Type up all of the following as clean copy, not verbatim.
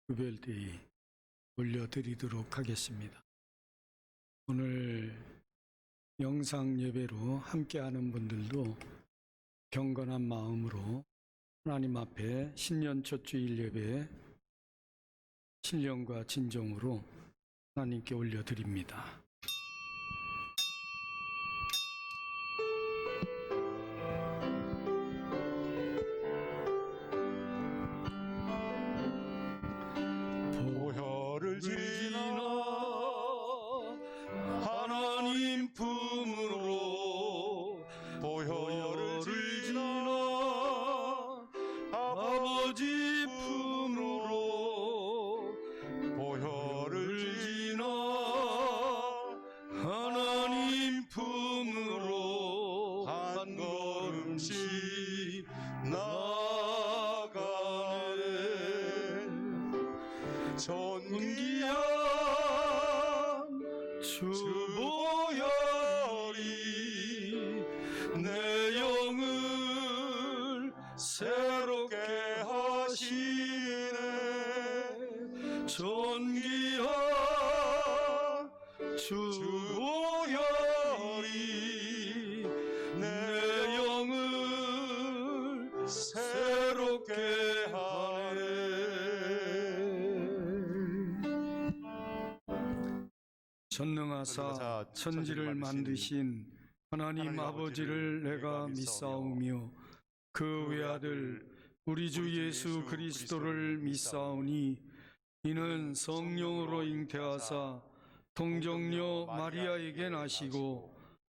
구별되이 올려드리도록 하겠습니다. 오늘 영상 예배로 함께하는 분들도 경건한 마음으로 하나님 앞에 신년 첫 주일 예배 신령과 진정으로 하나님께 올려드립니다. 보혈을 지나 하나님 품으로 보혈을 지나 아버지 품으로 보혈을 지나 하나님 품으로 한 걸음씩 나가네. 존귀한 주 보혈이 내 영을 새롭게 하시네. 존귀한 주 보혈이 내 영을 새롭게 하네. 전능하사 천지를 만드신 하나님 아버지를 내가 믿사오며 그 외아들 우리 주 예수 그리스도를 믿사오니 이는 성령으로 잉태하사 동정녀 마리아에게 나시고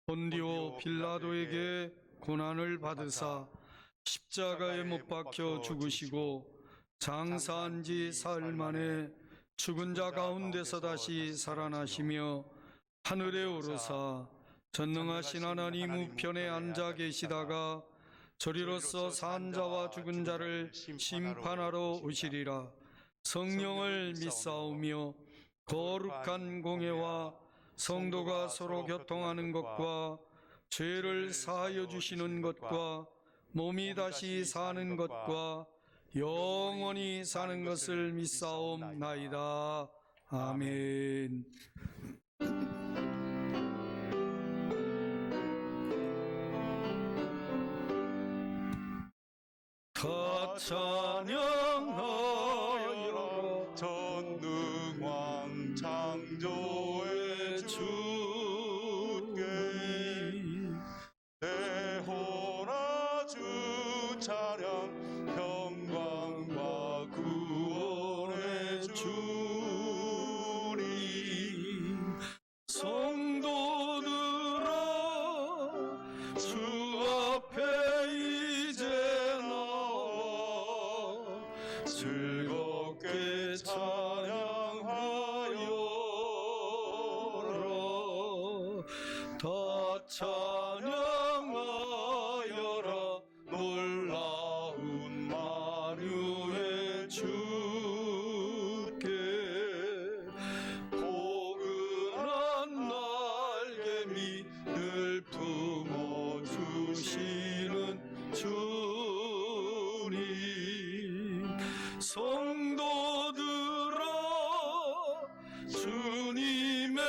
본디오 빌라도에게 고난을 받으사 십자가에 못 박혀 죽으시고 장사한 지 사흘 만에 죽은 자 가운데서 다시 살아나시며 하늘에 오르사 전능하신 하나님 우편에 앉아 계시다가 저리로서 산 자와 죽은 자를 심판하러 오시리라. 성령을 믿사오며 거룩한 공예와 성도가 서로 교통하는 것과 죄를 사하여 주시는 것과 몸이 다시 사는 것과 영원히 사는 것을 믿사옵나이다. 아멘. 다 찬양하여라 전능왕 창조의 주께 대호라 주 찬양 평강과 구원의 주님. 성도들아 주 앞에 이제 나와 즐겁게 찬양하여라. 다 찬양하여라. 놀라운 만유의 주께 포근한 날개미 늘 품어주시는 주님. 성도들아 주님의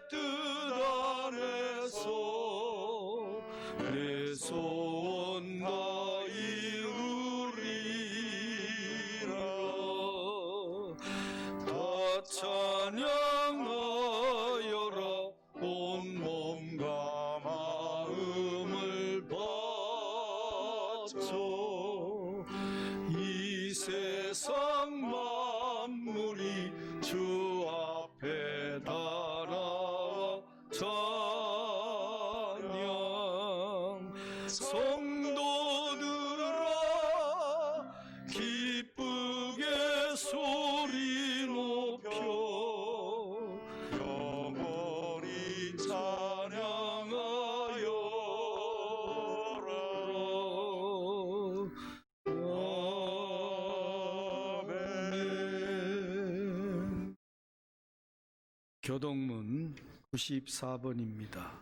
뜻 안에서 내 소원 다 이루리라. 다 찬양하여라. 온 몸과 마음을 바쳐 이 세상 만물이 주 앞에 달아 찬양. 성도들아 기쁘게 소리 높여 영원히 찬양하여라. 아멘. 교동문 94번입니다.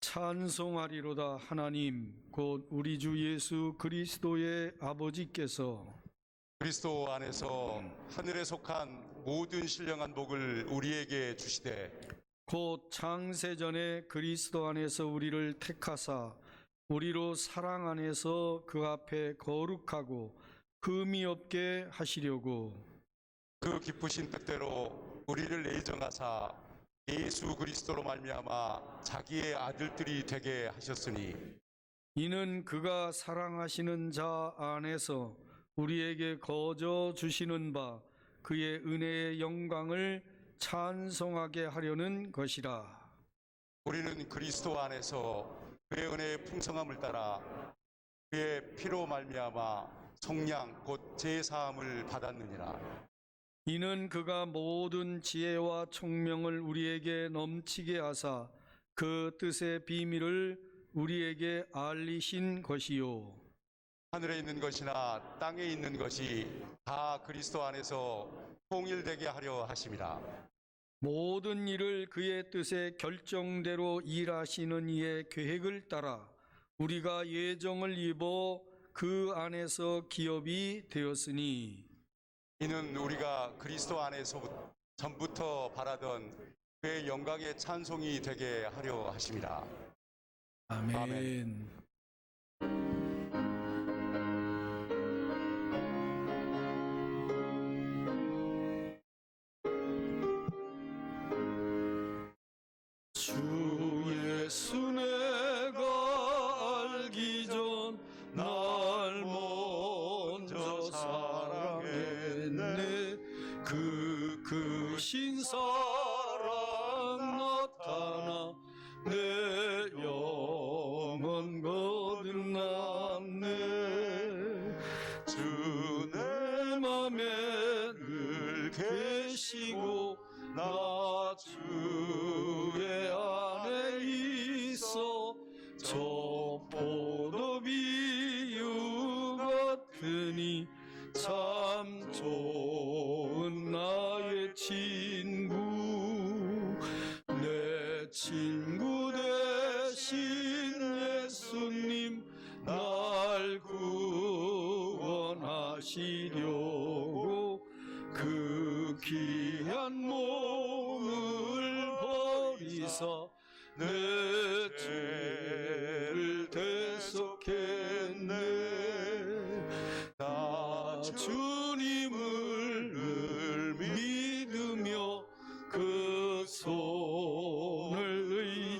찬송하리로다. 하나님 곧 우리 주 예수 그리스도의 아버지께서 그리스도 안에서 하늘에 속한 모든 신령한 복을 우리에게 주시되 곧 창세전에 그리스도 안에서 우리를 택하사 우리로 사랑 안에서 그 앞에 거룩하고 흠이 없게 하시려고 그 기쁘신 뜻대로 우리를 예정하사 예수 그리스도로 말미암아 자기의 아들들이 되게 하셨으니 이는 그가 사랑하시는 자 안에서 우리에게 거저 주시는 바 그의 은혜의 영광을 찬송하게 하려는 것이라. 우리는 그리스도 안에서 그의 은혜의 풍성함을 따라 그의 피로 말미암아 속량 곧 제사함을 받았느니라. 이는 그가 모든 지혜와 총명을 우리에게 넘치게 하사 그 뜻의 비밀을 우리에게 알리신 것이요. 하늘에 있는 것이나 땅에 있는 것이 다 그리스도 안에서 통일되게 하려 하심이라. 모든 일을 그의 뜻의 결정대로 일하시는 이의 계획을 따라 우리가 예정을 입어 그 안에서 기업이 되었으니 이는 우리가 그리스도 안에서 전부터 바라던 그의 영광의 찬송이 되게 하려 하심이라. 아멘. 주 예수 내가 알기 전 날 먼저 사랑했네. 그 크신 사랑 나타나 내 영혼 거듭났네. 주 내 맘에 늘 계시고 나 주의 안에 있어 저 포도 비유 같으니 참 좋은 나의 친구. 내 친구 되신 예수님 날 구원하시려고 그 귀한 몸을 버리사 내 죄를 대속했네. 나 주님을 늘 믿으며 그 손을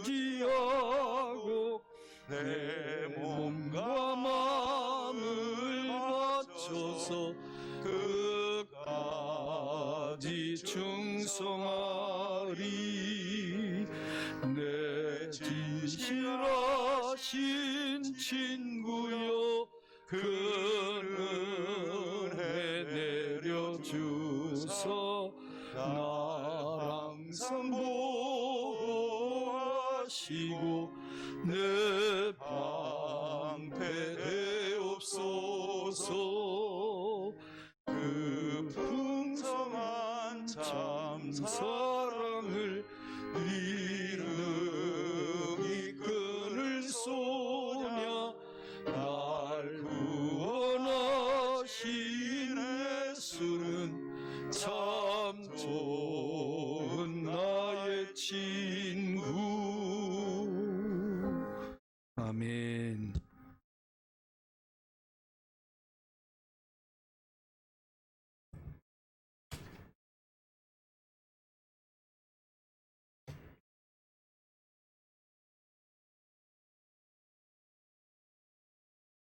의지하고 내 몸과 마음을 바쳐서 끝까지 충성하리. 내 진실하신 친구여 그 은혜 내려주소 날 항상 보호하시고 내 방패 되옵소서. 그 풍성한 참 사랑을 이름이 끊을 소냐. 날 구원하신 예수는 참 좋은 나의 친구. 아멘.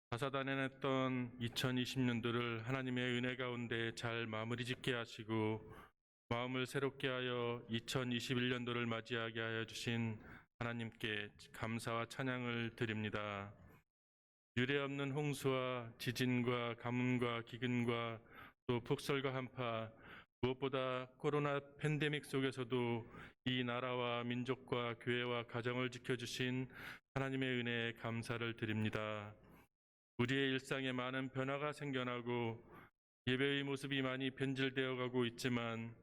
다사다난했던 2020년도를 하나님의 은혜 가운데 잘 마무리 짓게 하시고 마음을 새롭게 하여 2021년도를 맞이하게 하여 주신 하나님께 감사와 찬양을 드립니다. 유례없는 홍수와 지진과 가뭄과 기근과 또 폭설과 한파, 무엇보다 코로나 팬데믹 속에서도 이 나라와 민족과 교회와 가정을 지켜주신 하나님의 은혜에 감사를 드립니다. 우리의 일상에 많은 변화가 생겨나고 예배의 모습이 많이 변질되어 가고 있지만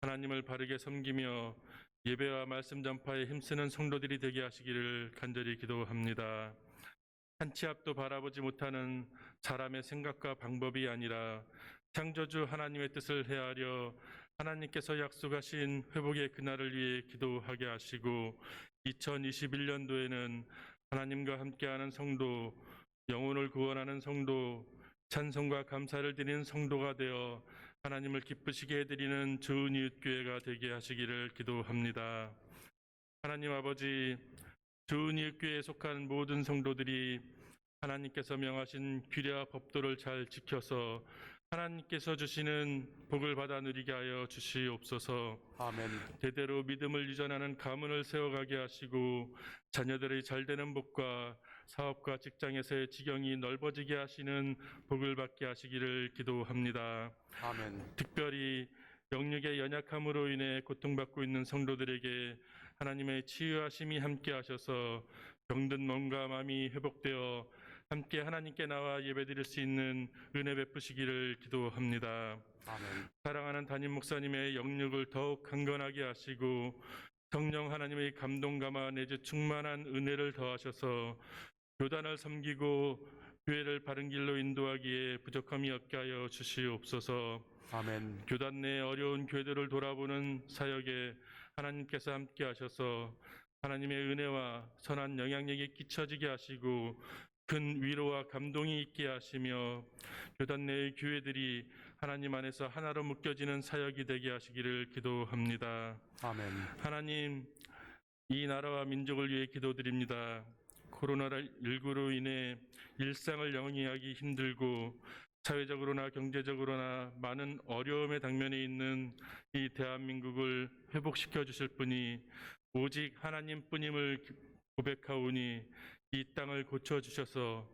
하나님을 바르게 섬기며 예배와 말씀 전파에 힘쓰는 성도들이 되게 하시기를 간절히 기도합니다. 한 치 앞도 바라보지 못하는 사람의 생각과 방법이 아니라 창조주 하나님의 뜻을 헤아려 하나님께서 약속하신 회복의 그날을 위해 기도하게 하시고 2021년도에는 하나님과 함께하는 성도, 영혼을 구원하는 성도, 찬송과 감사를 드리는 성도가 되어 하나님을 기쁘시게 해드리는 좋은 이웃교회가 되게 하시기를 기도합니다. 하나님 아버지, 좋은 이웃교회에 속한 모든 성도들이 하나님께서 명하신 규례와 법도를 잘 지켜서 하나님께서 주시는 복을 받아 누리게 하여 주시옵소서. 아멘. 대대로 믿음을 유전하는 가문을 세워가게 하시고 자녀들의 잘되는 복과 사업과 직장에서의 지경이 넓어지게 하시는 복을 받게 하시기를 기도합니다. 아멘. 특별히 영육의 연약함으로 인해 고통받고 있는 성도들에게 하나님의 치유하심이 함께 하셔서 병든 몸과 마음이 회복되어 함께 하나님께 나와 예배드릴 수 있는 은혜 베푸시기를 기도합니다. 아멘. 사랑하는 담임 목사님의 영육을 더욱 강건하게 하시고 성령 하나님의 감동감화 내주 충만한 은혜를 더하셔서 교단을 섬기고 교회를 바른 길로 인도하기에 부족함이 없게 하여 주시옵소서. 아멘. 교단 내 어려운 교회들을 돌아보는 사역에 하나님께서 함께 하셔서 하나님의 은혜와 선한 영향력이 끼쳐지게 하시고 큰 위로와 감동이 있게 하시며 교단 내의 교회들이 하나님 안에서 하나로 묶여지는 사역이 되게 하시기를 기도합니다. 아멘. 하나님, 이 나라와 민족을 위해 기도드립니다. 코로나19로 인해 일상을 영위하기 힘들고 사회적으로나 경제적으로나 많은 어려움에 당면해 있는 이 대한민국을 회복시켜 주실 분이 오직 하나님뿐임을 고백하오니 이 땅을 고쳐주셔서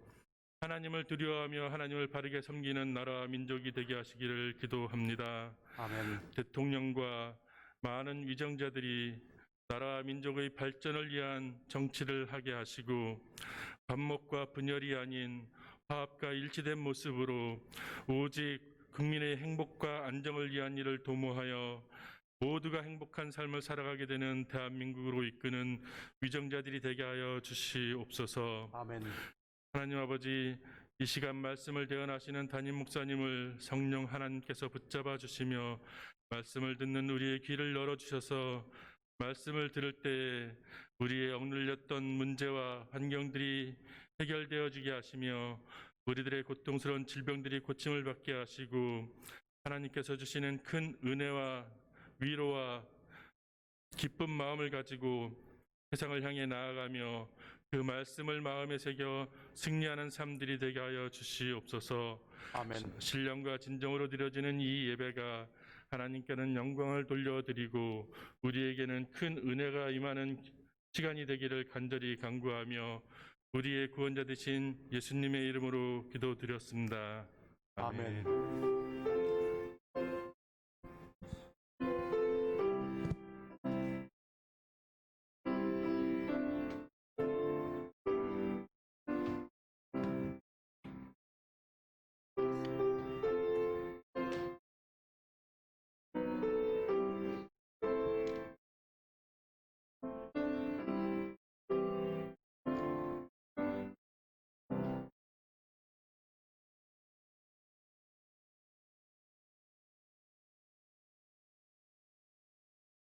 하나님을 두려워하며 하나님을 바르게 섬기는 나라와 민족이 되게 하시기를 기도합니다. 아멘. 대통령과 많은 위정자들이 나라와 민족의 발전을 위한 정치를 하게 하시고 반목과 분열이 아닌 화합과 일치된 모습으로 오직 국민의 행복과 안정을 위한 일을 도모하여 모두가 행복한 삶을 살아가게 되는 대한민국으로 이끄는 위정자들이 되게 하여 주시옵소서. 아멘. 하나님 아버지, 이 시간 말씀을 대언하시는 담임 목사님을 성령 하나님께서 붙잡아 주시며 말씀을 듣는 우리의 귀를 열어주셔서 말씀을 들을 때 우리의 억눌렸던 문제와 환경들이 해결되어지게 하시며 우리들의 고통스러운 질병들이 고침을 받게 하시고 하나님께서 주시는 큰 은혜와 위로와 기쁜 마음을 가지고 세상을 향해 나아가며 그 말씀을 마음에 새겨 승리하는 삶들이 되게 하여 주시옵소서. 아멘. 신령과 진정으로 드려지는 이 예배가 하나님께는 영광을 돌려드리고 우리에게는 큰 은혜가 임하는 시간이 되기를 간절히 간구하며 우리의 구원자 되신 예수님의 이름으로 기도드렸습니다. 아멘.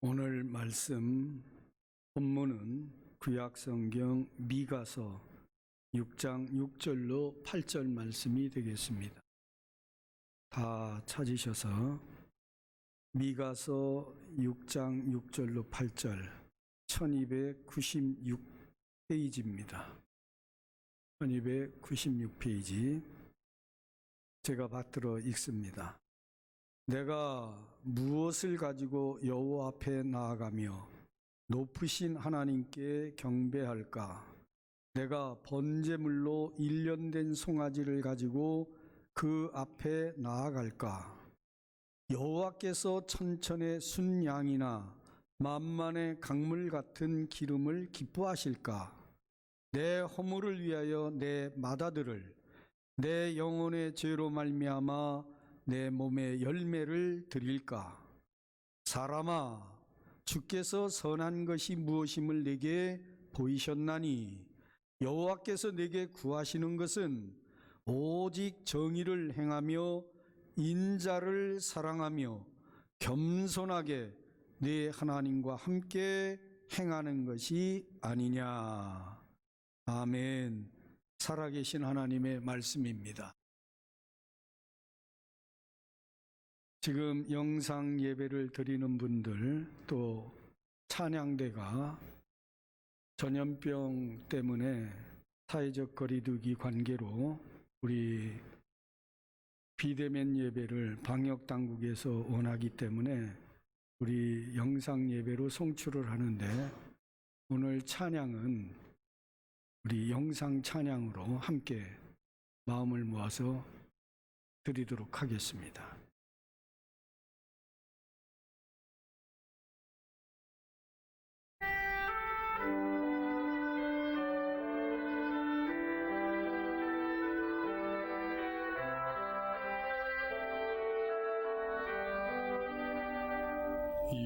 오늘 말씀 본문은 구약성경 미가서 6장 6절로 8절 말씀이 되겠습니다. 다 찾으셔서 미가서 6장 6절로 8절 1296페이지입니다. 1296페이지 제가 받들어 읽습니다. 내가 무엇을 가지고 여호와 앞에 나아가며 높으신 하나님께 경배할까? 내가 번제물로 일련된 송아지를 가지고 그 앞에 나아갈까? 여호와께서 천천의 순양이나 만만의 강물 같은 기름을 기뻐하실까? 내 허물을 위하여 내 맏아들을 내 영혼의 죄로 말미암아 내 몸의 열매를 드릴까? 사람아, 주께서 선한 것이 무엇임을 내게 보이셨나니 여호와께서 내게 구하시는 것은 오직 정의를 행하며 인자를 사랑하며 겸손하게 네 하나님과 함께 행하는 것이 아니냐. 아멘. 살아계신 하나님의 말씀입니다. 지금 영상 예배를 드리는 분들, 또 찬양대가 전염병 때문에 사회적 거리두기 관계로 우리 비대면 예배를 방역 당국에서 원하기 때문에 우리 영상 예배로 송출을 하는데, 오늘 찬양은 우리 영상 찬양으로 함께 마음을 모아서 드리도록 하겠습니다.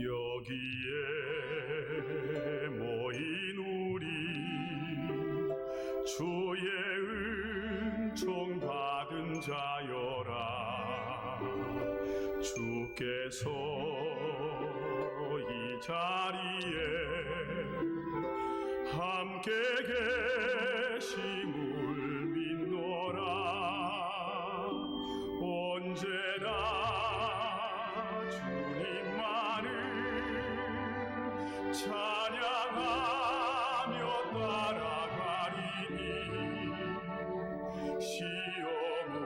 여기에 모인 우리 주의 은총 받은 자여라. 주께서 이 자리에 함께 계심을 믿노라. 언제나 주님만을 찬양하며 따라가리니 시험을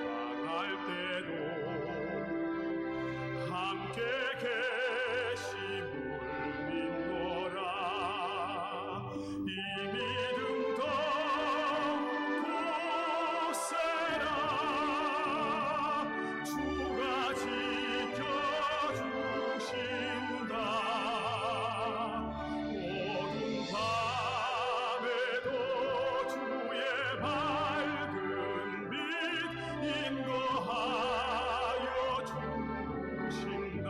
당할 때도 함께 계심을 믿노라. 이 믿음 더욱 굳세라. 주가 지켜주신다. 어두운 밤에도 주의 밝은 빛 인도하여 주신다.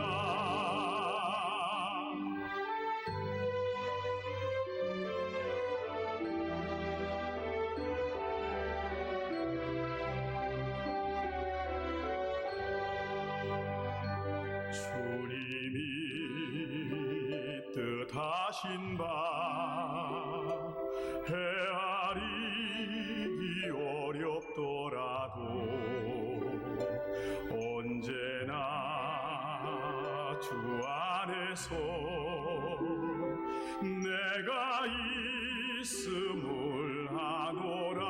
주님이 뜻하신 바 헤아리기 어렵더라도 언제나 주 안에서 내가 있음을 아노라.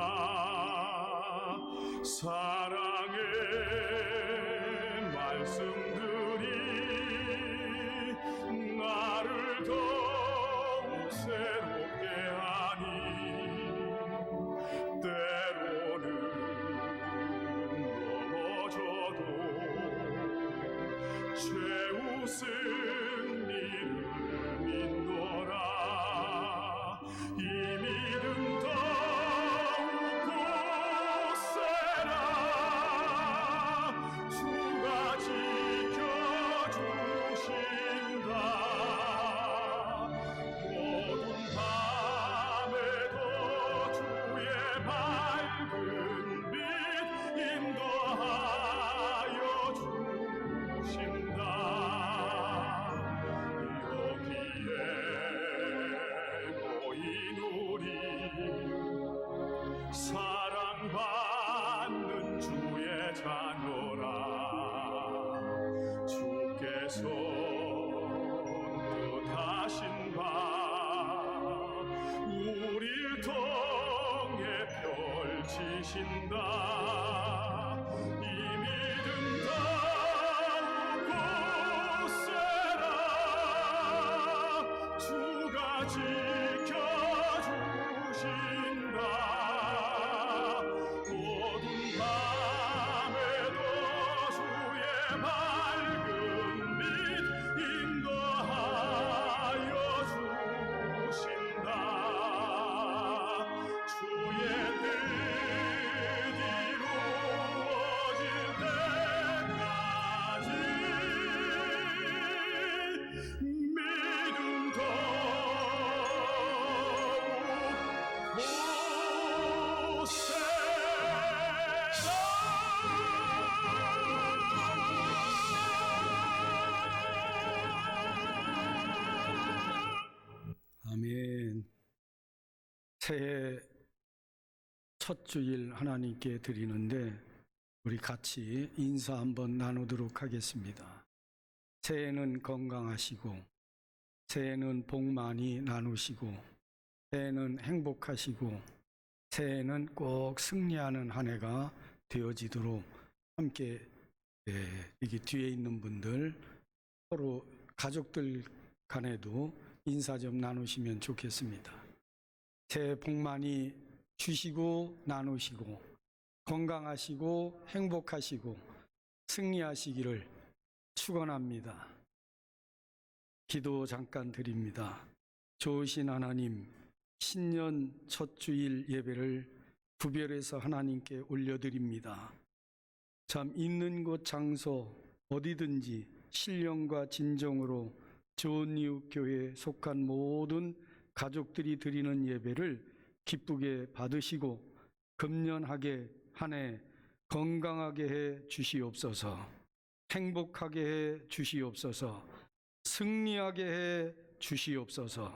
사랑의 말씀들이 나를 더욱 새롭게 하니 때로는 넘어져도 최우승 일을 믿노라. 이 믿음 더욱 굳세라. 주가 지켜주신다. 어두운 밤에도 주의 밝은 빛 인도하여 주신다. 여기에 모인 우리 사랑받는 주의 자녀라. 주께서 뜻하신 바 우릴 통해 펼치신다. 이 믿음 더욱 굳세라. 주가 지켜주신다. 어두운 밤에도 주의 밝은 빛 인도하여 주신다. 주의 뜻 이루어질 때까지 믿음 더욱 굳세라. 새해 첫 주일 하나님께 드리는데 우리 같이 인사 한번 나누도록 하겠습니다. 새해는 건강하시고, 새해는 복 많이 나누시고, 새해는 행복하시고, 새해는 꼭 승리하는 한 해가 되어지도록 함께 여기 뒤에 있는 분들 서로 가족들 간에도 인사 좀 나누시면 좋겠습니다. 새해 복 많이 주시고 나누시고 건강하시고 행복하시고 승리하시기를 축원합니다. 기도 잠깐 드립니다. 좋으신 하나님, 신년 첫 주일 예배를 구별해서 하나님께 올려드립니다. 참 있는 곳 장소 어디든지 신령과 진정으로 좋은 이웃 교회에 속한 모든 가족들이 드리는 예배를 기쁘게 받으시고 금년하게 한 해 건강하게 해 주시옵소서, 행복하게 해 주시옵소서, 승리하게 해 주시옵소서.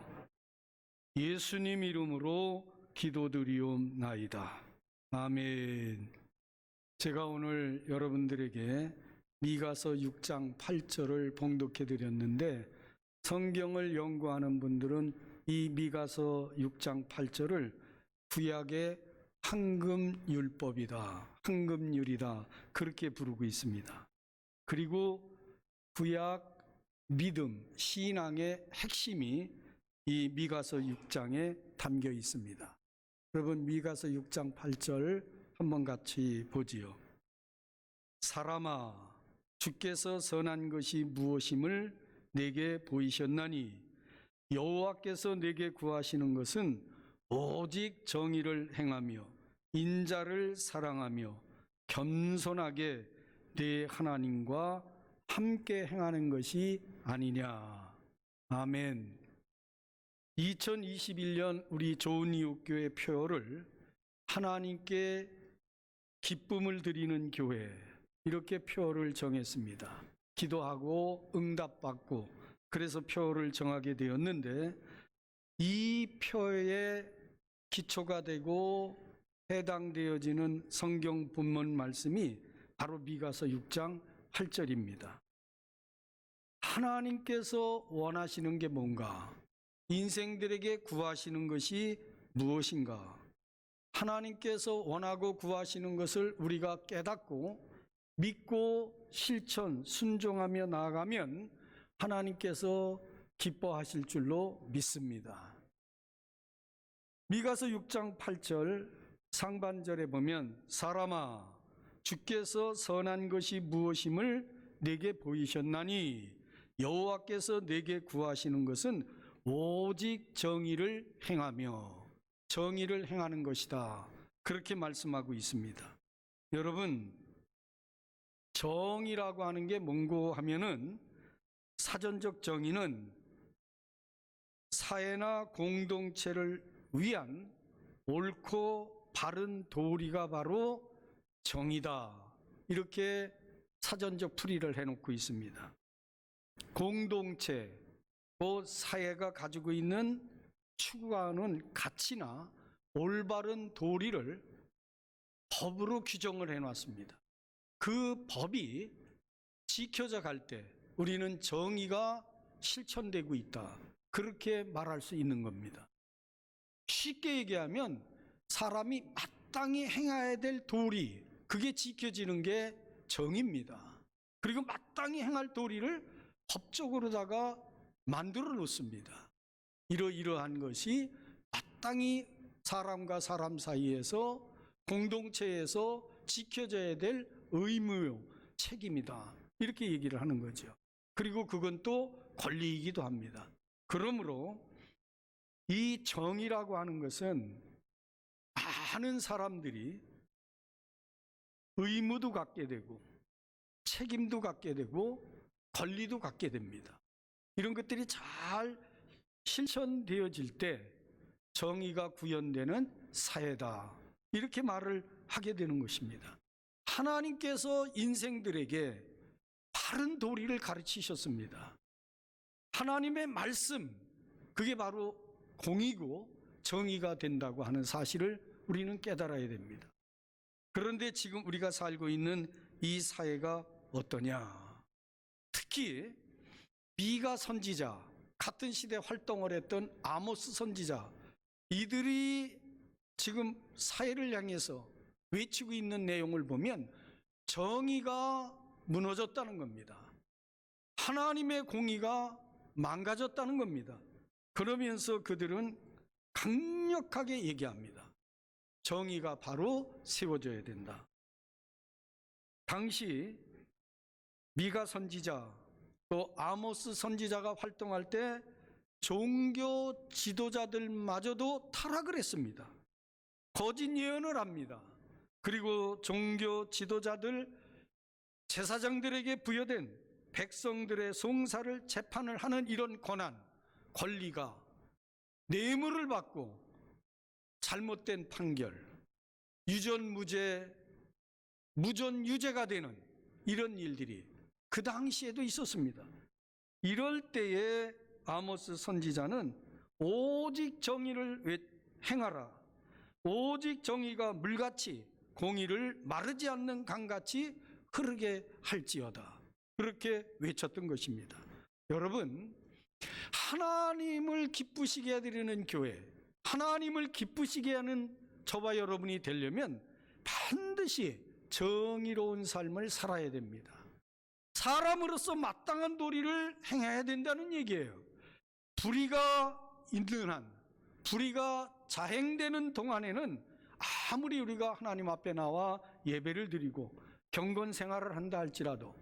예수님 이름으로 기도드리옵나이다. 아멘. 제가 오늘 여러분들에게 미가서 6장 8절을 봉독해 드렸는데 성경을 연구하는 분들은 이 미가서 6장 8절을 구약의 황금율법이다, 황금률이다 그렇게 부르고 있습니다. 그리고 구약 믿음, 신앙의 핵심이 이 미가서 6장에 담겨 있습니다. 여러분 미가서 6장 8절 한번 같이 보지요. 사람아, 주께서 선한 것이 무엇임을 내게 보이셨나니 여호와께서 내게 구하시는 것은 오직 정의를 행하며 인자를 사랑하며 겸손하게 내 하나님과 함께 행하는 것이 아니냐. 아멘. 2021년 우리 좋은 이웃 교회 표어를 하나님께 기쁨을 드리는 교회 이렇게 표어를 정했습니다. 기도하고 응답받고 그래서 표어를 정하게 되었는데 이 표어의 기초가 되고 해당되어지는 성경 본문 말씀이 바로 미가서 6장 8절입니다. 하나님께서 원하시는 게 뭔가? 인생들에게 구하시는 것이 무엇인가? 하나님께서 원하고 구하시는 것을 우리가 깨닫고 믿고 실천, 순종하며 나아가면 하나님께서 기뻐하실 줄로 믿습니다. 미가서 6장 8절 상반절에 보면 사람아, 주께서 선한 것이 무엇임을 내게 보이셨나니 여호와께서 내게 구하시는 것은 오직 정의를 행하며 정의를 행하는 것이다. 그렇게 말씀하고 있습니다. 여러분, 정의라고 하는 게 뭔고 하면은 사전적 정의는 사회나 공동체를 위한 옳고 바른 도리가 바로 정의다. 이렇게 사전적 풀이를 해놓고 있습니다. 공동체, 또 사회가 가지고 있는 추구하는 가치나 올바른 도리를 법으로 규정을 해놨습니다. 그 법이 지켜져 갈 때 우리는 정의가 실천되고 있다. 그렇게 말할 수 있는 겁니다. 쉽게 얘기하면 사람이 마땅히 행해야 될 도리, 그게 지켜지는 게 정의입니다. 그리고 마땅히 행할 도리를 법적으로다가 만들어 놓습니다. 이러이러한 것이 마땅히 사람과 사람 사이에서 공동체에서 지켜져야 될 의무, 책임이다. 이렇게 얘기를 하는 거죠. 그리고 그건 또 권리이기도 합니다. 그러므로 이 정의라고 하는 것은 많은 사람들이 의무도 갖게 되고 책임도 갖게 되고 권리도 갖게 됩니다. 이런 것들이 잘 실천되어질 때 정의가 구현되는 사회다. 이렇게 말을 하게 되는 것입니다. 하나님께서 인생들에게 바른 도리를 가르치셨습니다. 하나님의 말씀, 그게 바로 공이고 정의가 된다고 하는 사실을 우리는 깨달아야 됩니다. 그런데 지금 우리가 살고 있는 이 사회가 어떠냐? 특히 미가 선지자, 같은 시대 활동을 했던 아모스 선지자, 이들이 지금 사회를 향해서 외치고 있는 내용을 보면 정의가 무너졌다는 겁니다. 하나님의 공의가 망가졌다는 겁니다. 그러면서 그들은 강력하게 얘기합니다. 정의가 바로 세워져야 된다. 당시 미가 선지자 또 아모스 선지자가 활동할 때 종교 지도자들마저도 타락을 했습니다. 거짓 예언을 합니다. 그리고 종교 지도자들, 제사장들에게 부여된 백성들의 송사를 재판을 하는 이런 권한, 권리가 뇌물을 받고 잘못된 판결, 유전무죄, 무전유죄가 되는 이런 일들이 그 당시에도 있었습니다. 이럴 때에 아모스 선지자는 오직 정의를 행하라, 오직 정의가 물같이 공의를 마르지 않는 강같이 흐르게 할지어다, 그렇게 외쳤던 것입니다. 여러분, 하나님을 기쁘시게 해드리는 교회, 하나님을 기쁘시게 하는 저와 여러분이 되려면 반드시 정의로운 삶을 살아야 됩니다. 사람으로서 마땅한 도리를 행해야 된다는 얘기예요. 불의가 있는 한, 불의가 자행되는 동안에는 아무리 우리가 하나님 앞에 나와 예배를 드리고 경건 생활을 한다 할지라도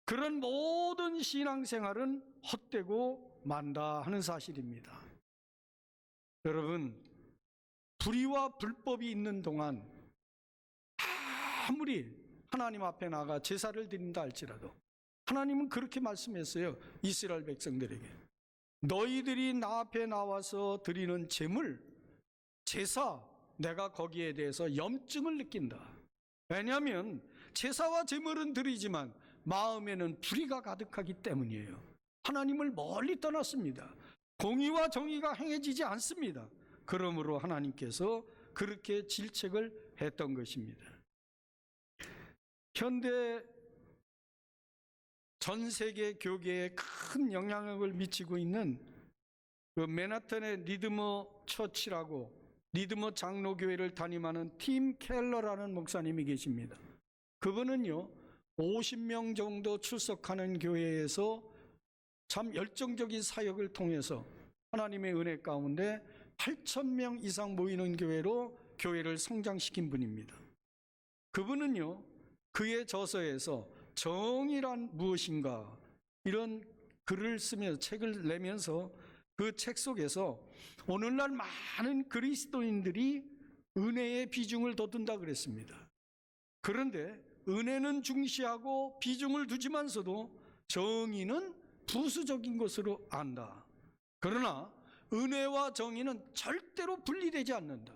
그런 모든 신앙생활은 헛되고 만다 하는 사실입니다. 여러분, 불의와 불법이 있는 동안 아무리 하나님 앞에 나가 제사를 드린다 할지라도 하나님은 그렇게 말씀했어요. 이스라엘 백성들에게 너희들이 나 앞에 나와서 드리는 제물, 제사, 내가 거기에 대해서 염증을 느낀다. 왜냐하면 제사와 제물은 드리지만 마음에는 불의가 가득하기 때문이에요. 하나님을 멀리 떠났습니다. 공의와 정의가 행해지지 않습니다. 그러므로 하나님께서 그렇게 질책을 했던 것입니다. 현대 전 세계 교계에 큰 영향력을 미치고 있는 그 맨하탄의 리드머 처치라고, 리드머 장로교회를 담임하는 팀 켈러라는 목사님이 계십니다. 그분은요, 50명 정도 출석하는 교회에서 참 열정적인 사역을 통해서 하나님의 은혜 가운데 8,000명 이상 모이는 교회로 교회를 성장시킨 분입니다. 그분은요, 그의 저서에서 정의란 무엇인가 이런 글을 쓰면서, 책을 내면서 그 책 속에서 오늘날 많은 그리스도인들이 은혜의 비중을 더 둔다 그랬습니다. 그런데 은혜는 중시하고 비중을 두지만서도 정의는 부수적인 것으로 안다. 그러나 은혜와 정의는 절대로 분리되지 않는다.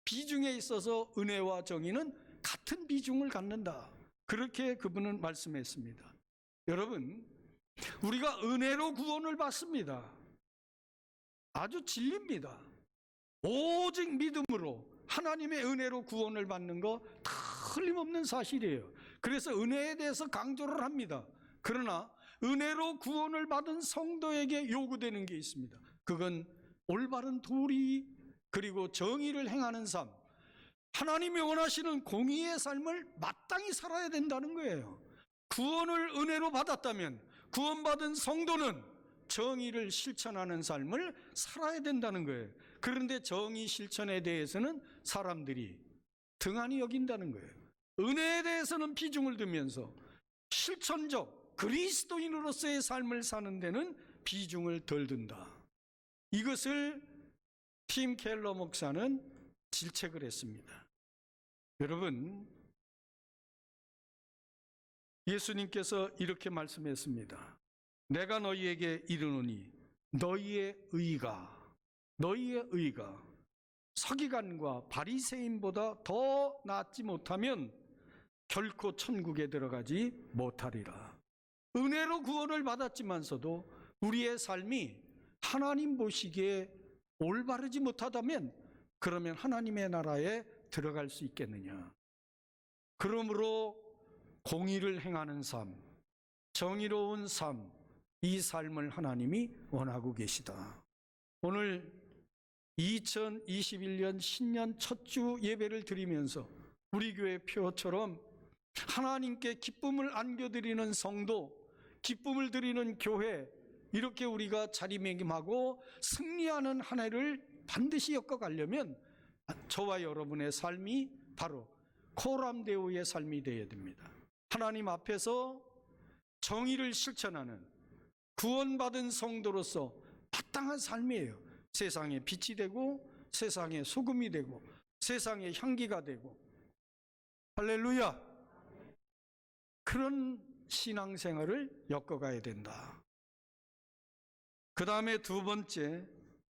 비중에 있어서 은혜와 정의는 같은 비중을 갖는다. 그렇게 그분은 말씀했습니다. 여러분, 우리가 은혜로 구원을 받습니다. 아주 진리입니다. 오직 믿음으로 하나님의 은혜로 구원을 받는 거 틀림없는 사실이에요. 그래서 은혜에 대해서 강조를 합니다. 그러나 은혜로 구원을 받은 성도에게 요구되는 게 있습니다. 그건 올바른 도리, 그리고 정의를 행하는 삶, 하나님이 원하시는 공의의 삶을 마땅히 살아야 된다는 거예요. 구원을 은혜로 받았다면 구원받은 성도는 정의를 실천하는 삶을 살아야 된다는 거예요. 그런데 정의 실천에 대해서는 사람들이 등한히 여긴다는 거예요. 은혜에 대해서는 비중을 두면서 실천적 그리스도인으로서의 삶을 사는 데는 비중을 덜 둔다. 이것을 팀 켈러 목사는 질책을 했습니다. 여러분, 예수님께서 이렇게 말씀했습니다. 내가 너희에게 이르노니 너희의 의가 서기관과 바리새인보다 더 낫지 못하면 결코 천국에 들어가지 못하리라. 은혜로 구원을 받았지만서도 우리의 삶이 하나님 보시기에 올바르지 못하다면 그러면 하나님의 나라에 들어갈 수 있겠느냐. 그러므로 공의를 행하는 삶, 정의로운 삶, 이 삶을 하나님이 원하고 계시다. 오늘 2021년 신년 첫 주 예배를 드리면서 우리 교회 표처럼 하나님께 기쁨을 안겨드리는 성도, 기쁨을 드리는 교회, 이렇게 우리가 자리매김하고 승리하는 한 해를 반드시 엮어가려면 저와 여러분의 삶이 바로 코람데오의 삶이 되어야 됩니다. 하나님 앞에서 정의를 실천하는 구원받은 성도로서 마땅한 삶이에요. 세상에 빛이 되고 세상에 소금이 되고 세상에 향기가 되고, 할렐루야, 그런 신앙생활을 엮어가야 된다. 그 다음에 두 번째,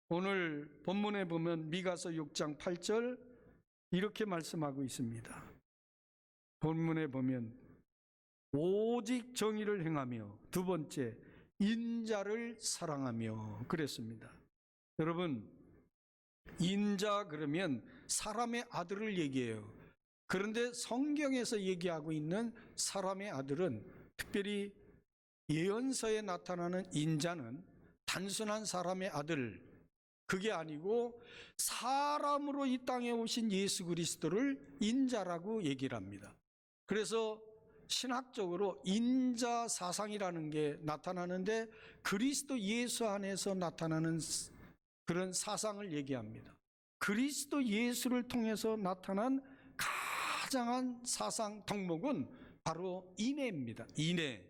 오늘 본문에 보면 미가서 6장 8절 이렇게 말씀하고 있습니다. 본문에 보면 오직 정의를 행하며, 두 번째 인자를 사랑하며 그랬습니다. 여러분, 인자 그러면 사람의 아들을 얘기해요. 그런데 성경에서 얘기하고 있는 사람의 아들은, 특별히 예언서에 나타나는 인자는 단순한 사람의 아들, 그게 아니고 사람으로 이 땅에 오신 예수 그리스도를 인자라고 얘기를 합니다. 그래서 신학적으로 인자 사상이라는 게 나타나는데 그리스도 예수 안에서 나타나는 그런 사상을 얘기합니다. 그리스도 예수를 통해서 나타난 가장한 사상 덕목은 바로 인애입니다. 인애.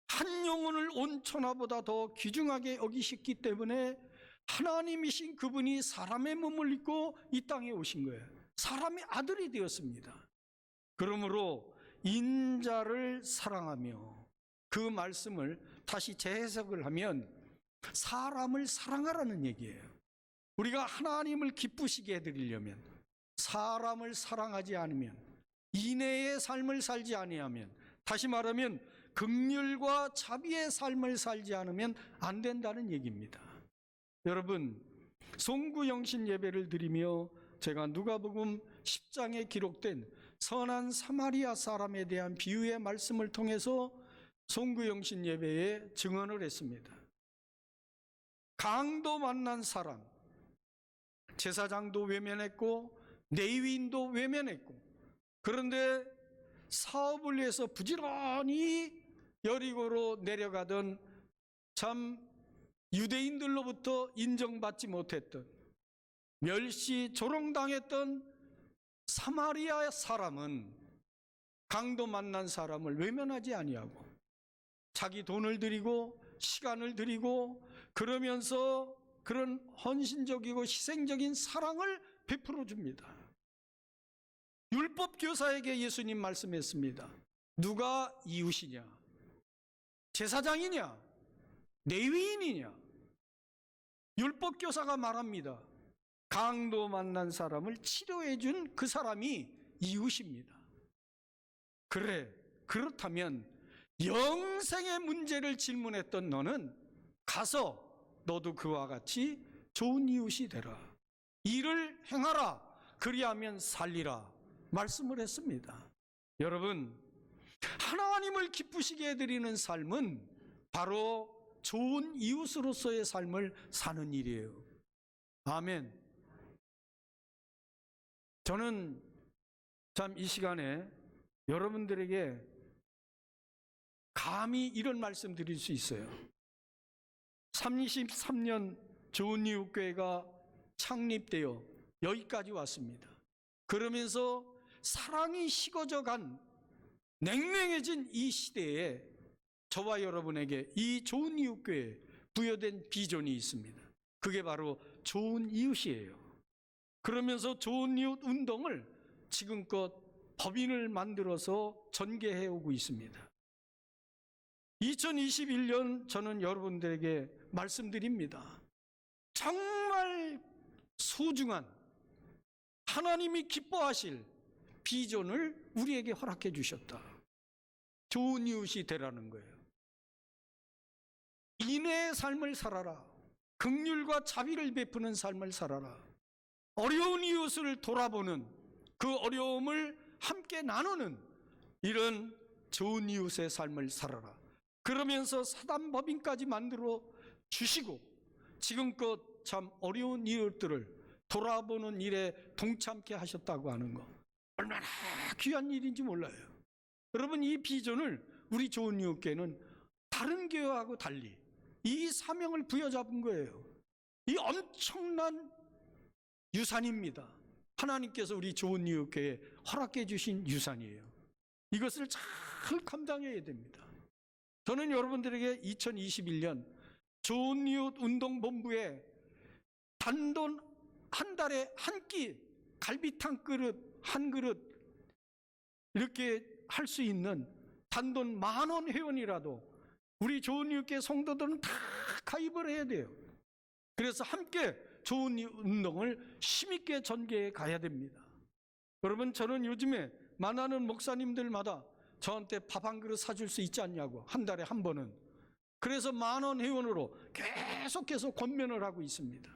한 영혼을 온 천하보다 더 귀중하게 여기셨기 때문에 하나님이신 그분이 사람의 몸을 입고 이 땅에 오신 거예요. 사람의 아들이 되었습니다. 그러므로 인자를 사랑하며, 그 말씀을 다시 재해석을 하면 사람을 사랑하라는 얘기예요. 우리가 하나님을 기쁘시게 해드리려면, 사람을 사랑하지 않으면, 인애의 삶을 살지 아니하면, 다시 말하면 긍휼과 자비의 삶을 살지 않으면 안 된다는 얘기입니다. 여러분, 송구영신 예배를 드리며 제가 누가복음 10장에 기록된 선한 사마리아 사람에 대한 비유의 말씀을 통해서 송구영신 예배에 증언을 했습니다. 강도 만난 사람, 제사장도 외면했고 레위인도 외면했고, 그런데 사업을 위해서 부지런히 여리고로 내려가던 참 유대인들로부터 인정받지 못했던, 멸시 조롱당했던 사마리아 사람은 강도 만난 사람을 외면하지 아니하고 자기 돈을 들이고 시간을 들이고 그러면서 그런 헌신적이고 희생적인 사랑을 베풀어 줍니다. 율법 교사에게 예수님 말씀했습니다. 누가 이웃이냐? 제사장이냐? 레위인이냐? 율법 교사가 말합니다. 강도 만난 사람을 치료해 준 그 사람이 이웃입니다. 그래, 그렇다면 영생의 문제를 질문했던 너는 가서 너도 그와 같이 좋은 이웃이 되라. 일을 행하라. 그리하면 살리라. 말씀을 했습니다. 여러분, 하나님을 기쁘시게 해드리는 삶은 바로 좋은 이웃으로서의 삶을 사는 일이에요. 아멘. 저는 참 이 시간에 여러분들에게 감히 이런 말씀 드릴 수 있어요. 33년 좋은 이웃교회가 창립되어 여기까지 왔습니다. 그러면서 사랑이 식어져 간 냉랭해진 이 시대에 저와 여러분에게 이 좋은 이웃교회에 부여된 비전이 있습니다. 그게 바로 좋은 이웃이에요. 그러면서 좋은 이웃 운동을 지금껏 법인을 만들어서 전개해 오고 있습니다. 2021년 저는 여러분들에게 말씀드립니다. 정말 소중한 하나님이 기뻐하실 비전을 우리에게 허락해 주셨다. 좋은 이웃이 되라는 거예요. 인애의 삶을 살아라. 긍휼과 자비를 베푸는 삶을 살아라. 어려운 이웃을 돌아보는, 그 어려움을 함께 나누는 이런 좋은 이웃의 삶을 살아라. 그러면서 사단법인까지 만들어 주시고 지금껏 참 어려운 이웃들을 돌아보는 일에 동참케 하셨다고 하는 거, 얼마나 귀한 일인지 몰라요. 여러분, 이 비전을 우리 좋은 이웃교회는 다른 교회하고 달리 이 사명을 부여잡은 거예요. 이 엄청난 유산입니다. 하나님께서 우리 좋은 이웃교회에 허락해 주신 유산이에요. 이것을 잘 감당해야 됩니다. 저는 여러분들에게 2021년 좋은 이웃 운동본부에 단돈 한 달에 한 끼 갈비탕 그릇 한 그릇 이렇게 할 수 있는 단돈 10,000원 회원이라도 우리 좋은 이웃교회 성도들은 다 가입을 해야 돼요. 그래서 함께 좋은 이웃 운동을 힘있게 전개해 가야 됩니다. 여러분, 저는 요즘에 만나는 목사님들마다 저한테 밥 한 그릇 사줄 수 있지 않냐고, 한 달에 한 번은. 그래서 10,000원 회원으로 계속해서 권면을 하고 있습니다.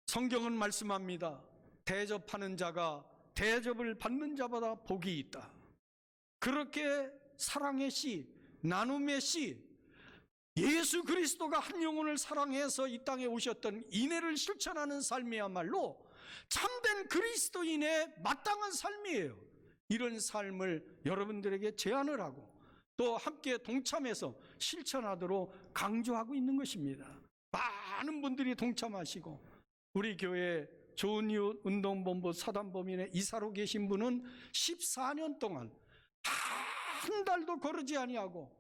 성경은 말씀합니다. 대접하는 자가 대접을 받는 자보다 복이 있다. 그렇게 사랑의 씨, 나눔의 씨, 예수 그리스도가 한 영혼을 사랑해서 이 땅에 오셨던 인애를 실천하는 삶이야말로 참된 그리스도인의 마땅한 삶이에요. 이런 삶을 여러분들에게 제안을 하고 또 함께 동참해서 실천하도록 강조하고 있는 것입니다. 많은 분들이 동참하시고, 우리 교회 좋은 이웃 운동본부 사단법인의 이사로 계신 분은 14년 동안 한 달도 거르지 아니하고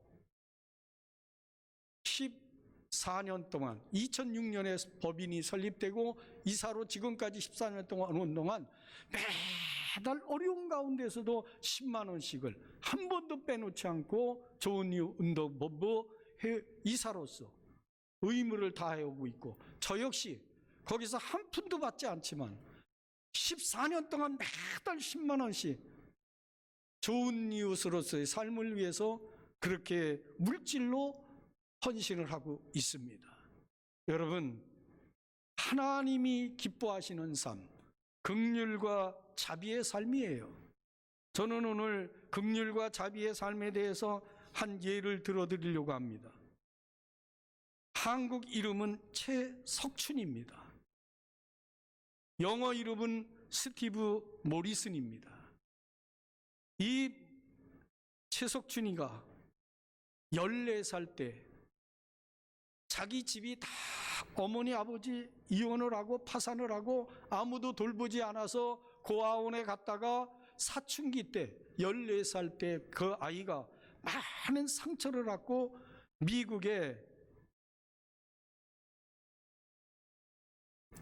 14년 동안 2006년에 법인이 설립되고 이사로 지금까지 14년 동안 온 동안 매달 어려운 가운데서도 10만 원씩을 한 번도 빼놓지 않고 좋은 이웃 운동본부 이사로서 의무를 다해오고 있고, 저 역시 거기서 한 푼도 받지 않지만 14년 동안 매달 10만 원씩 좋은 이웃으로서의 삶을 위해서 그렇게 물질로 헌신을 하고 있습니다. 여러분, 하나님이 기뻐하시는 삶, 긍휼과 자비의 삶이에요. 저는 오늘 긍휼과 자비의 삶에 대해서 한 예를 들어드리려고 합니다. 한국 이름은 최석춘입니다. 영어 이름은 스티브 모리슨입니다. 이 최석춘이가 14살 때 자기 집이 다 어머니 아버지 이혼을 하고 파산을 하고 아무도 돌보지 않아서 고아원에 갔다가 사춘기 때 14살 때 그 아이가 많은 상처를 받고 미국에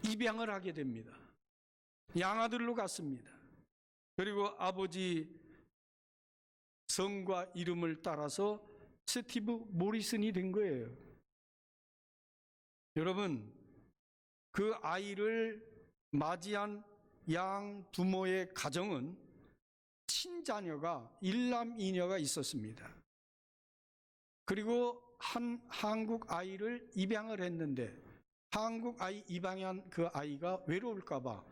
입양을 하게 됩니다. 양아들로 갔습니다. 그리고 아버지 성과 이름을 따라서 스티브 모리슨이 된 거예요. 여러분, 그 아이를 맞이한 양 부모의 가정은 친자녀가 일남 이녀가 있었습니다. 그리고 한 한국 아이를 입양을 했는데 한국 아이 입양한 그 아이가 외로울까 봐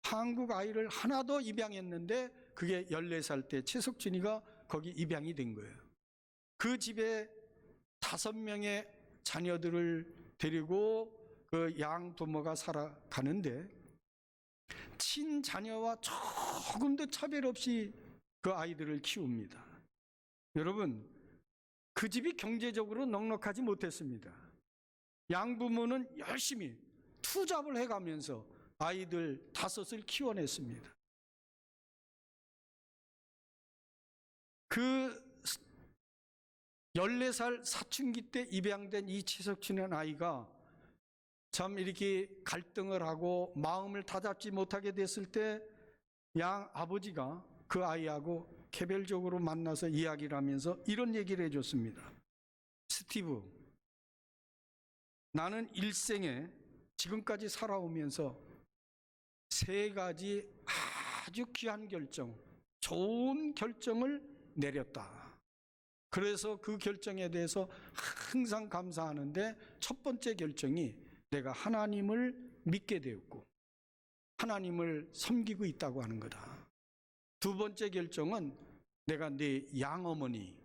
한국 아이를 하나 더 입양했는데 그게 14살 때 최석준이가 거기 입양이 된 거예요. 그 집에 5명의 자녀들을 데리고 그 양부모가 살아가는데 친자녀와 조금도 차별 없이 그 아이들을 키웁니다. 여러분, 그 집이 경제적으로 넉넉하지 못했습니다. 양부모는 열심히 투잡을 해가면서 아이들 5을 키워냈습니다. 그 14살 사춘기 때 입양된 이 최석춘의 아이가 참 이렇게 갈등을 하고 마음을 다잡지 못하게 됐을 때 양 아버지가 그 아이하고 개별적으로 만나서 이야기를 하면서 이런 얘기를 해줬습니다. 스티브, 나는 일생에 지금까지 살아오면서 3가지 아주 귀한 결정, 좋은 결정을 내렸다. 그래서 그 결정에 대해서 항상 감사하는데 첫 번째 결정이 내가 하나님을 믿게 되었고 하나님을 섬기고 있다고 하는 거다. 두 번째 결정은 내가 내 양어머니,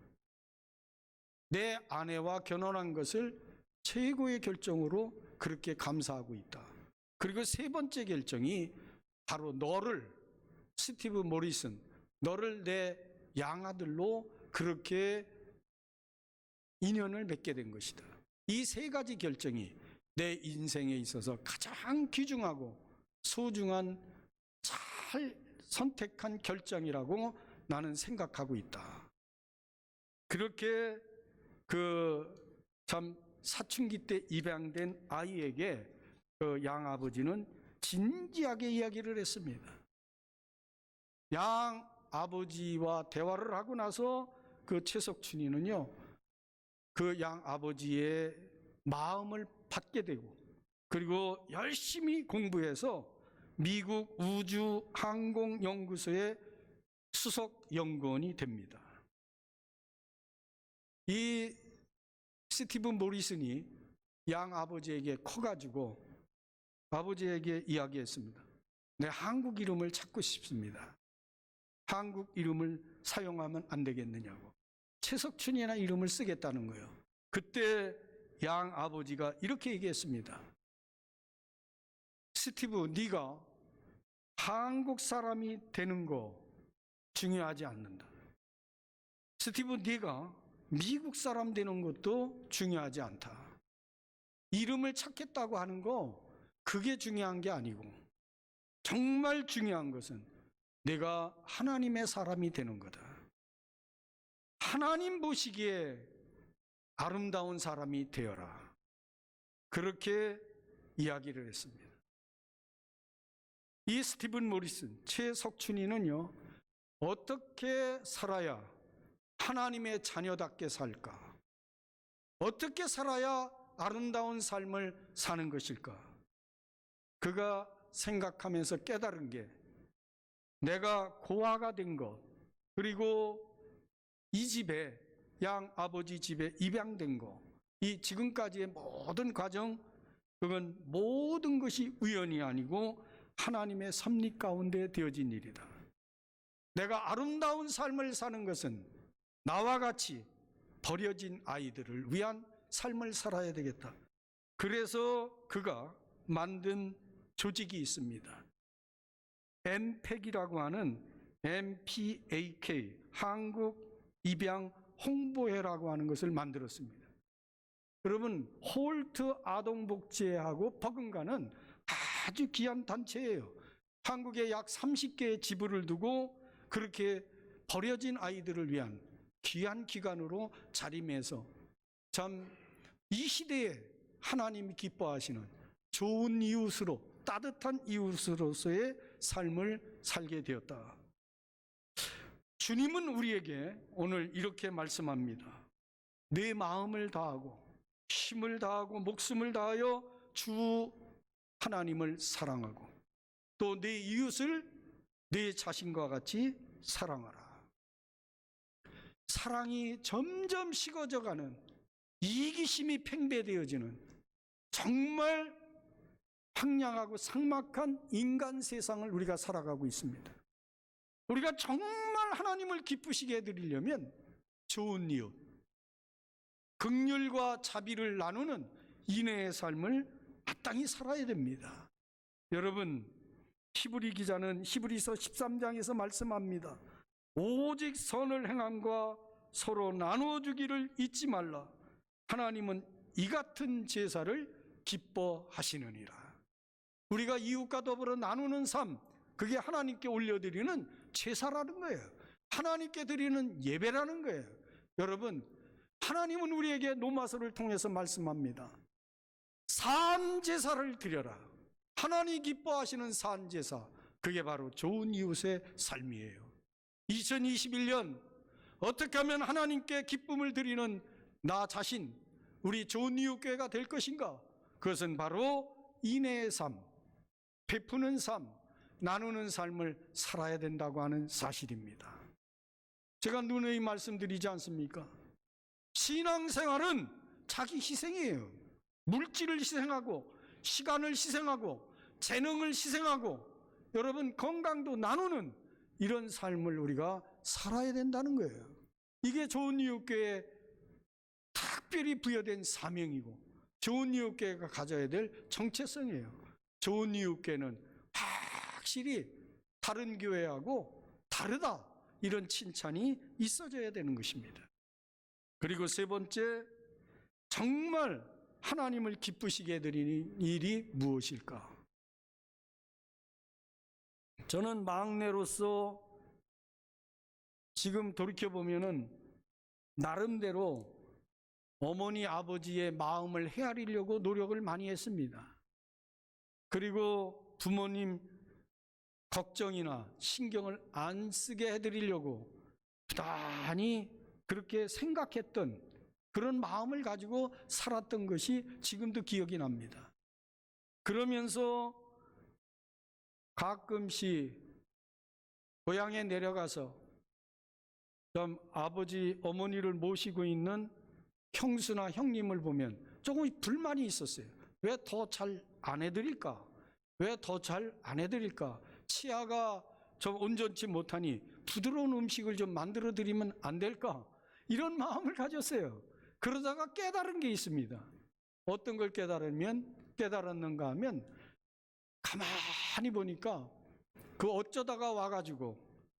내 아내와 결혼한 것을 최고의 결정으로 그렇게 감사하고 있다. 그리고 세 번째 결정이 바로 너를, 스티브 모리슨, 너를 내 양아들로 그렇게 인연을 맺게 된 것이다. 이 세 가지 결정이 내 인생에 있어서 가장 귀중하고 소중한 잘 선택한 결정이라고 나는 생각하고 있다. 그렇게 참 사춘기 때 입양된 아이에게 그 양아버지는 진지하게 이야기를 했습니다. 양아버지와 대화를 하고 나서 그 최석춘이는요, 그 양아버지의 마음을 받게 되고 그리고 열심히 공부해서 미국 우주항공연구소의 수석 연구원이 됩니다. 이 스티브 모리슨이 양아버지에게 커가지고 아버지에게 이야기했습니다. 내 한국 이름을 찾고 싶습니다. 한국 이름을 사용하면 안 되겠느냐고. 최석춘이나 이름을 쓰겠다는 거예요. 그때 양아버지가 이렇게 얘기했습니다. 스티브, 네가 한국 사람이 되는 거 중요하지 않는다. 스티브, 네가 미국 사람 되는 것도 중요하지 않다. 이름을 찾겠다고 하는 거 그게 중요한 게 아니고 정말 중요한 것은 내가 하나님의 사람이 되는 거다. 하나님 보시기에 아름다운 사람이 되어라. 그렇게 이야기를 했습니다. 이 스티븐 모리슨, 최석춘이는요, 어떻게 살아야 하나님의 자녀답게 살까? 어떻게 살아야 아름다운 삶을 사는 것일까? 그가 생각하면서 깨달은 게 내가 고아가 된 것, 그리고 이 집에 양아버지 집에 입양된 것, 이 지금까지의 모든 과정, 그건 모든 것이 우연이 아니고 하나님의 섭리 가운데 되어진 일이다. 내가 아름다운 삶을 사는 것은 나와 같이 버려진 아이들을 위한 삶을 살아야 되겠다. 그래서 그가 만든 조직이 있습니다. MPAC이라고 하는 MPAK, 한국 입양 홍보회라고 하는 것을 만들었습니다. 여러분, 홀트 아동복지회하고 버금가는 아주 귀한 단체예요. 한국에 약 30개의 지부를 두고 그렇게 버려진 아이들을 위한 귀한 기관으로 자리매서 참 이 시대에 하나님이 기뻐하시는 좋은 이웃으로, 따뜻한 이웃으로서의 삶을 살게 되었다. 주님은 우리에게 오늘 이렇게 말씀합니다. 내 마음을 다하고 힘을 다하고 목숨을 다하여 주 하나님을 사랑하고 또 내 이웃을 내 자신과 같이 사랑하라. 사랑이 점점 식어져가는, 이기심이 팽배되어지는 정말 황량하고 삭막한 인간 세상을 우리가 살아가고 있습니다. 우리가 정말 하나님을 기쁘시게 해드리려면 좋은 이웃, 긍휼과 자비를 나누는 인애의 삶을 마땅히 살아야 됩니다. 여러분, 히브리 기자는 히브리서 13장에서 말씀합니다. 오직 선을 행함과 서로 나눠주기를 잊지 말라. 하나님은 이 같은 제사를 기뻐하시느니라. 우리가 이웃과 더불어 나누는 삶, 그게 하나님께 올려드리는 제사라는 거예요. 하나님께 드리는 예배라는 거예요. 여러분, 하나님은 우리에게 로마서를 통해서 말씀합니다. 산 제사를 드려라. 하나님 기뻐하시는 산 제사, 그게 바로 좋은 이웃의 삶이에요. 2021년 어떻게 하면 하나님께 기쁨을 드리는 나 자신, 우리 좋은 이웃교회가 될 것인가? 그것은 바로 인애의 삶, 베푸는 삶, 나누는 삶을 살아야 된다고 하는 사실입니다. 제가 누누이 말씀드리지 않습니까? 신앙생활은 자기 희생이에요. 물질을 희생하고 시간을 희생하고 재능을 희생하고 여러분 건강도 나누는 이런 삶을 우리가 살아야 된다는 거예요. 이게 좋은 이웃교회에 특별히 부여된 사명이고 좋은 이웃교회가 가져야 될 정체성이에요. 좋은 이웃교회는 확실히 다른 교회하고 다르다, 이런 칭찬이 있어져야 되는 것입니다. 그리고 세 번째, 정말 하나님을 기쁘시게 해드리는 일이 무엇일까? 저는 막내로서 지금 돌이켜보면은 나름대로 어머니 아버지의 마음을 헤아리려고 노력을 많이 했습니다. 그리고 부모님 걱정이나 신경을 안 쓰게 해드리려고 부단히 그렇게 생각했던 그런 마음을 가지고 살았던 것이 지금도 기억이 납니다. 그러면서 가끔씩 고향에 내려가서 좀 아버지, 어머니를 모시고 있는 형수나 형님을 보면 조금 불만이 있었어요. 왜 더 잘 안 해드릴까? 왜 더 잘 안 해드릴까? 치아가 좀 온전치 못하니 부드러운 음식을 좀 만들어 드리면 안 될까? 이런 마음을 가졌어요. 그러다가 깨달은 게 있습니다. 어떤 걸 깨달았는가 하면 가만히 보니까 그 어쩌다가 와가지고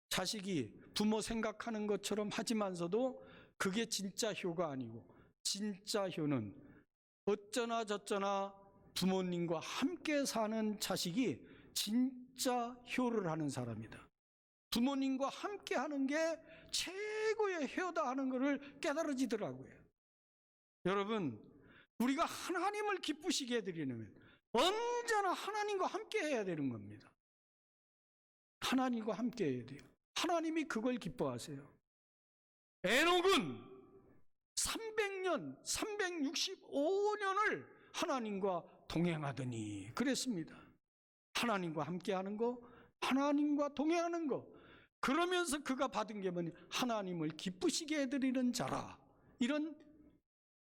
자식이 부모 생각하는 것처럼 하지만서도 그게 진짜 효가 아니고, 진짜 효는 어쩌나 저쩌나 부모님과 함께 사는 자식이 진짜 효를 하는 사람이다. 부모님과 함께 하는 게 최고의 효다 하는 것을 깨달아지더라고요. 여러분, 우리가 하나님을 기쁘시게 해드리려면 언제나 하나님과 함께 해야 되는 겁니다. 하나님과 함께 해야 돼요. 하나님이 그걸 기뻐하세요. 에녹은 300년, 365년을 하나님과 동행하더니 그랬습니다. 하나님과 함께 하는 거, 하나님과 동행하는 거. 그러면서 그가 받은 게 뭐냐? 하나님을 기쁘시게 해드리는 자라. 이런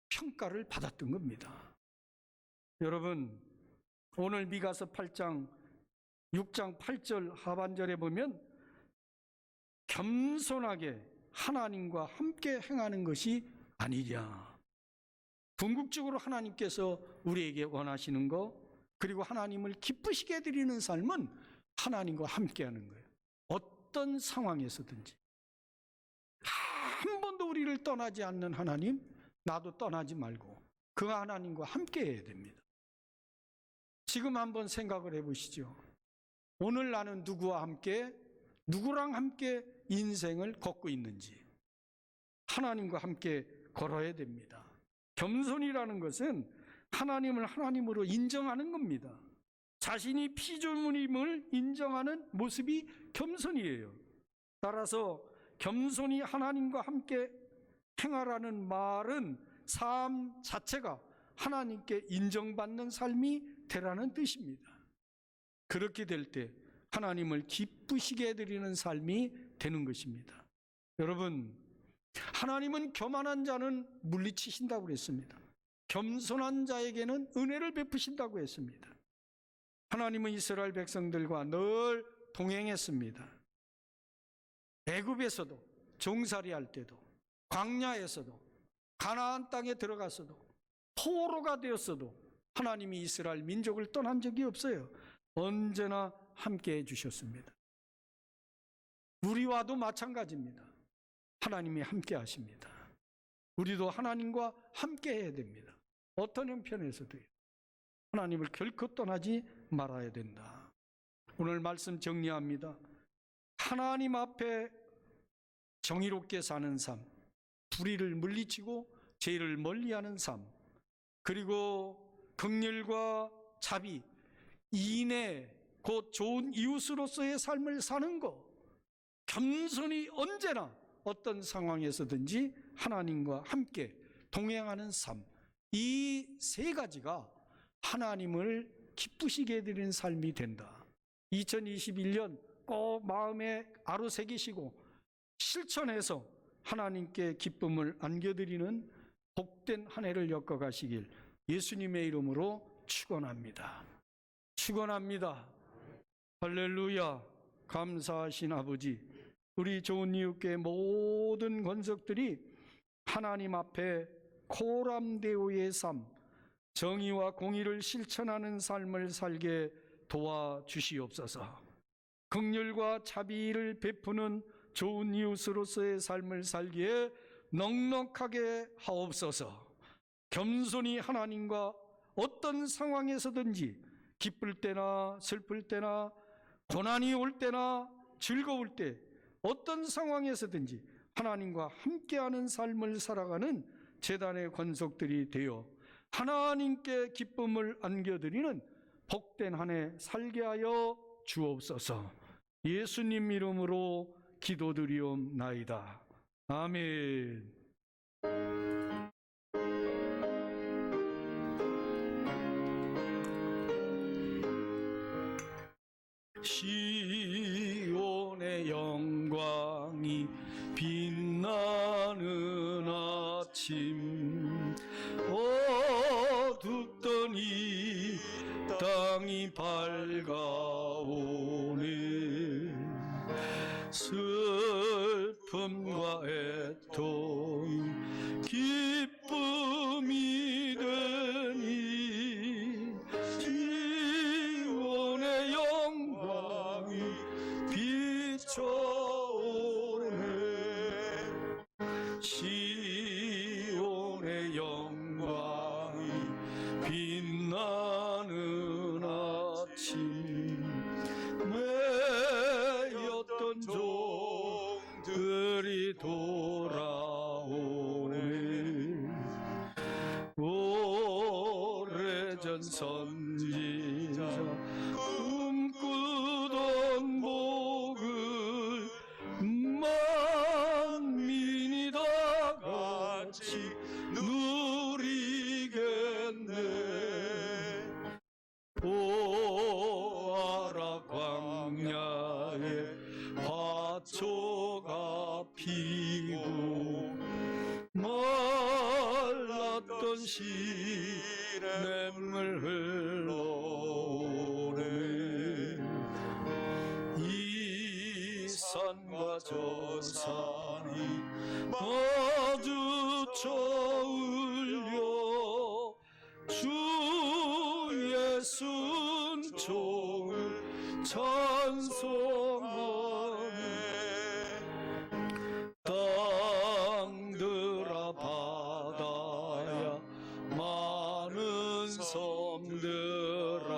평가를 받았던 겁니다. 여러분, 오늘 미가서 8장 6장 8절 하반절에 보면 겸손하게 하나님과 함께 행하는 것이 아니랴. 궁극적으로 하나님께서 우리에게 원하시는 거, 그리고 하나님을 기쁘시게 해드리는 삶은 하나님과 함께 하는 거예요. 어떤 상황에서든지. 한 번도 우리를 떠나지 않는 하나님, 나도 떠나지 말고 그 하나님과 함께 해야 됩니다. 지금 한번 생각을 해보시죠. 오늘 나는 누구와 함께, 누구랑 함께 인생을 걷고 있는지 하나님과 함께 걸어야 됩니다. 겸손이라는 것은 하나님을 하나님으로 인정하는 겁니다. 자신이 피조물임을 인정하는 모습이 겸손이에요. 따라서 겸손히 하나님과 함께 행하라는 말은 삶 자체가 하나님께 인정받는 삶이 되라는 뜻입니다. 그렇게 될 때 하나님을 기쁘시게 해드리는 삶이 되는 것입니다. 여러분, 하나님은 교만한 자는 물리치신다고 그랬습니다. 겸손한 자에게는 은혜를 베푸신다고 했습니다. 하나님은 이스라엘 백성들과 늘 동행했습니다. 애굽에서도, 종살이할 때도, 광야에서도, 가나안 땅에 들어가서도, 포로가 되었어도 하나님이 이스라엘 민족을 떠난 적이 없어요. 언제나 함께 해주셨습니다. 우리와도 마찬가지입니다. 하나님이 함께 하십니다. 우리도 하나님과 함께 해야 됩니다. 어떤 형편에서도요. 하나님을 결코 떠나지 말아야 된다. 오늘 말씀 정리합니다. 하나님 앞에 정의롭게 사는 삶, 불의를 물리치고 죄를 멀리하는 삶, 그리고 긍휼과 자비, 인애, 곧 좋은 이웃으로서의 삶을 사는 것, 겸손히 언제나 어떤 상황에서든지 하나님과 함께 동행하는 삶, 이 세 가지가 하나님을 기쁘시게 해드리는 삶이 된다. 2021년 꼭 마음에 아로새기시고 실천해서 하나님께 기쁨을 안겨드리는 복된 한 해를 엮어가시길 예수님의 이름으로 축원합니다. 축원합니다. 할렐루야. 감사하신 아버지, 우리 좋은 이웃교회 모든 권속들이 하나님 앞에 코람데오의 삶, 정의와 공의를 실천하는 삶을 살게 도와주시옵소서. 긍휼과 자비를 베푸는 좋은 이웃으로서의 삶을 살기에 넉넉하게 하옵소서. 겸손히 하나님과 어떤 상황에서든지 기쁠 때나 슬플 때나 고난이 올 때나 즐거울 때 어떤 상황에서든지 하나님과 함께하는 삶을 살아가는 제단의 권속들이 되어 하나님께 기쁨을 안겨드리는 복된 한 해 살게 하여 주옵소서. 예수님 이름으로 기도드리옵나이다. 아멘. 시온의 영광이 빛나는 아침, 어둡던 이 땅이 밝아오네. 슬픔과 애통이 기쁨이 되니 시온의 영광이 비춰오네. 시온의 영광이 빛나는 아침, 매였던 종들이 돌아오네. 오래전 선지자 꿈꾸던 복을 만민이 다 같이 누리겠네. 보아라 광야에 화초가 피고 말랐던 시냇물 흘러오네. 이 산과 저 산이 마주쳐 울려 주의 순종을 찬송하네. 땅들아 바다야 많은 섬들아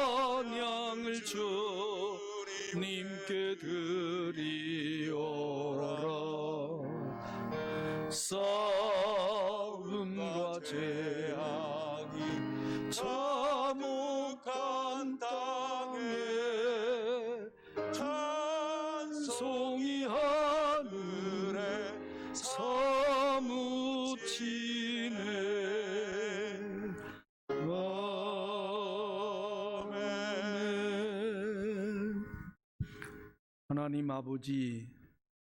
찬양을 주님께 드리오라. 싸움과 재앙이 참혹한 땅에 찬송이 하늘에 사무치네. 아멘. 하나님 아버지,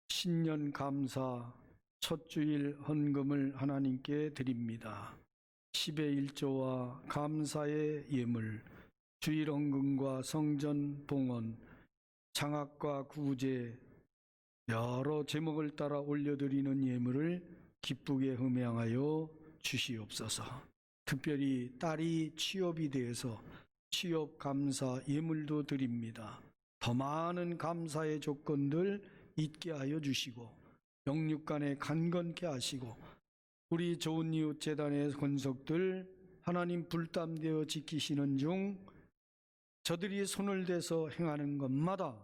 신년 감사 첫 주일 헌금을 하나님께 드립니다. 10의 1조와 감사의 예물, 주일 헌금과 성전 봉헌, 장학과 구제, 여러 제목을 따라 올려드리는 예물을 기쁘게 흠양하여 주시옵소서. 특별히 딸이 취업이 되어서 취업 감사 예물도 드립니다. 더 많은 감사의 조건들 있게 하여 주시고 영육간에 간건케 하시고 우리 좋은 이웃 재단의 권속들 하나님 불담되어 지키시는 중 저들이 손을 대서 행하는 것마다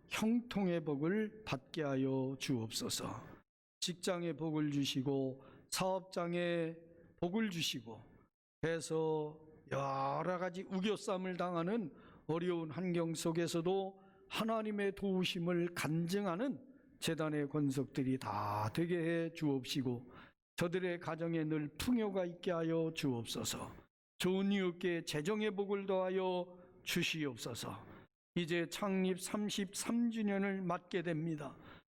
형통의 복을 받게 하여 주옵소서. 직장에 복을 주시고 사업장에 복을 주시고 해서 여러 가지 우겨쌈을 당하는 어려운 환경 속에서도 하나님의 도우심을 간증하는 재단의 권속들이 다 되게 해 주옵시고 저들의 가정에 늘 풍요가 있게 하여 주옵소서. 좋은 이웃께 재정의 복을 더하여 주시옵소서. 이제 창립 33주년을 맞게 됩니다.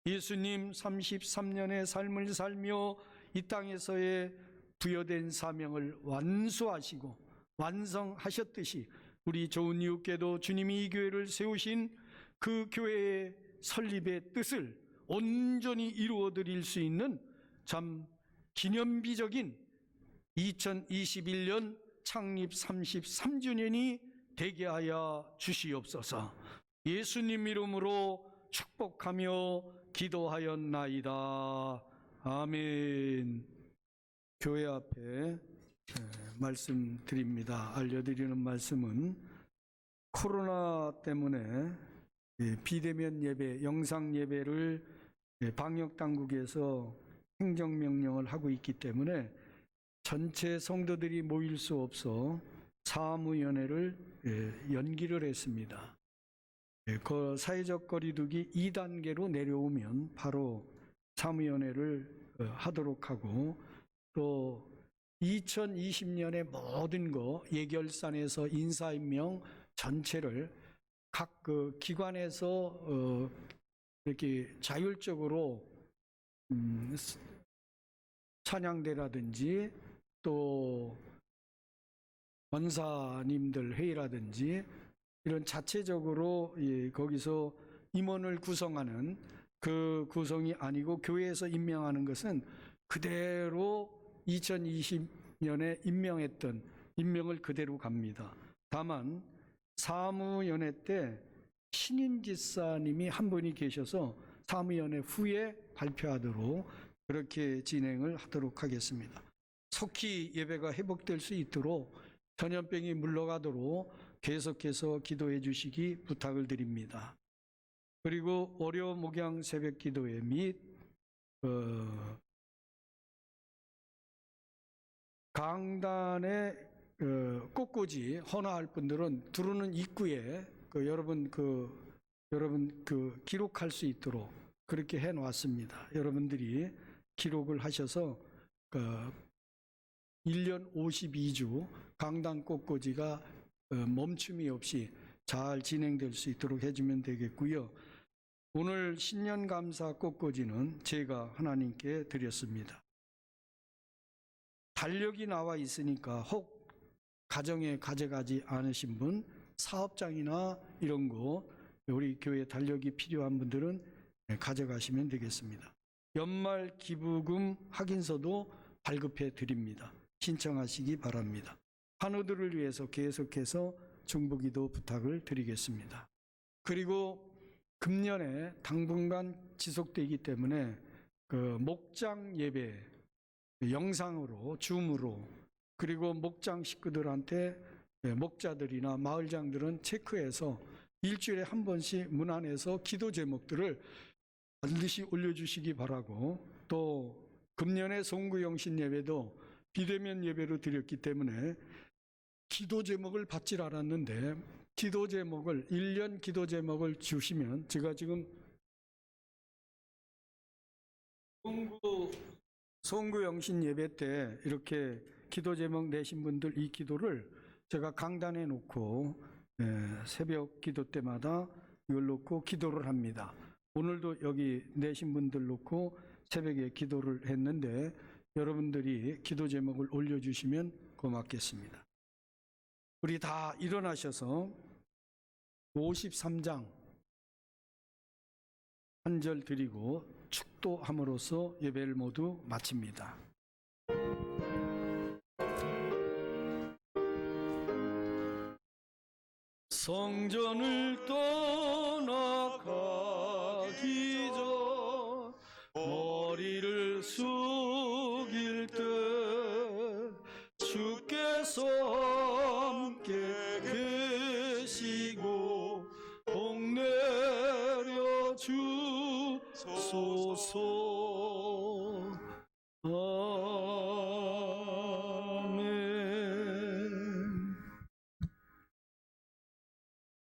예수님 33년의 삶을 살며 이 땅에서의 부여된 사명을 완수하시고 완성하셨듯이 우리 좋은 이웃께도 주님이 이 교회를 세우신 그 교회의 설립의 뜻을 온전히 이루어 드릴 수 있는 참 기념비적인 2021년 창립 33주년이 되게 하여 주시옵소서. 예수님 이름으로 축복하며 기도하였나이다. 아멘. 교회 앞에 말씀드립니다. 알려드리는 말씀은 코로나 때문에 비대면 예배, 영상 예배를 방역 당국에서 행정명령을 하고 있기 때문에 전체 성도들이 모일 수 없어 사무위원회를 연기를 했습니다. 그 사회적 거리두기 2단계로 내려오면 바로 사무위원회를 하도록 하고 또 2020년의 모든 거 예결산에서 인사임명 전체를 각 그 기관에서 이렇게 자율적으로 찬양대라든지 또 권사님들 회의라든지 이런 자체적으로 거기서 임원을 구성하는 그 구성이 아니고 교회에서 임명하는 것은 그대로 2020년에 임명했던 임명을 그대로 갑니다. 다만 사무연회 때 신인 집사님이 한 분이 계셔서 사무연회 후에 발표하도록 그렇게 진행을 하도록 하겠습니다. 속히 예배가 회복될 수 있도록 전염병이 물러가도록 계속해서 기도해 주시기 부탁을 드립니다. 그리고 월요 목양 새벽 기도회 및 강단의 꽃꽂이 헌화할 분들은 들어오는 입구에 여러분 기록할 수 있도록 그렇게 해 놓았습니다. 여러분들이 기록을 하셔서 1년 52주 강단 꽃꽂이가 멈춤이 없이 잘 진행될 수 있도록 해주면 되겠고요. 오늘 신년감사 꽃꽂이는 제가 하나님께 드렸습니다. 달력이 나와 있으니까 혹 가정에 가져가지 않으신 분, 사업장이나 이런 거 우리 교회 달력이 필요한 분들은 가져가시면 되겠습니다. 연말 기부금 확인서도 발급해 드립니다. 신청하시기 바랍니다. 환우들을 위해서 계속해서 중보기도 부탁을 드리겠습니다. 그리고 금년에 당분간 지속되기 때문에 목장 예배 영상으로 줌으로 그리고 목장 식구들한테 목자들이나 마을장들은 체크해서 일주일에 한 번씩 문 안에서 기도 제목들을 반드시 올려주시기 바라고 또 금년에 송구영신 예배도 비대면 예배로 드렸기 때문에 기도 제목을 받질 않았는데 기도 제목을 1년 기도 제목을 주시면 제가 지금 송구영신 예배 때 이렇게 기도 제목 내신 분들 이 기도를 제가 강단에 놓고 새벽 기도 때마다 이걸 놓고 기도를 합니다. 오늘도 여기 내신 분들 놓고 새벽에 기도를 했는데 여러분들이 기도 제목을 올려주시면 고맙겠습니다. 우리 다 일어나셔서 53장 한 절 드리고 축도함으로써 예배를 모두 마칩니다. 성전을 떠나가기 전 머리를 숙일 때 주께서 함께 계시고 복 내려 주소서. 아멘.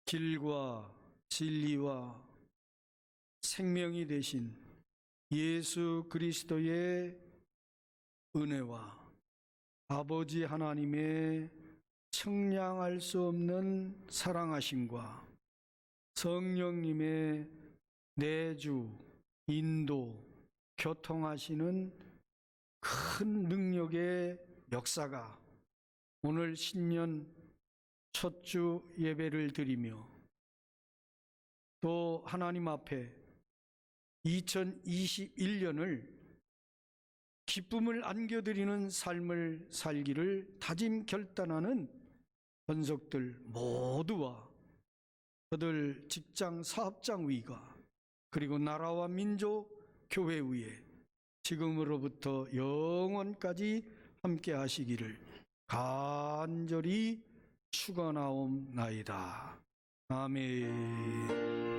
길과 진리와 생명이 되신 예수 그리스도의 은혜와 아버지 하나님의 청량할 수 없는 사랑하심과 성령님의 내주 인도, 교통하시는 큰 능력의 역사가 오늘 신년 첫 주 예배를 드리며 또 하나님 앞에 2021년을 기쁨을 안겨드리는 삶을 살기를 다짐 결단하는 권속들 모두와 그들 직장 사업장 위가 그리고 나라와 민족 교회 위에 지금으로부터 영원까지 함께 하시기를 간절히 축원하옵나이다. 아멘.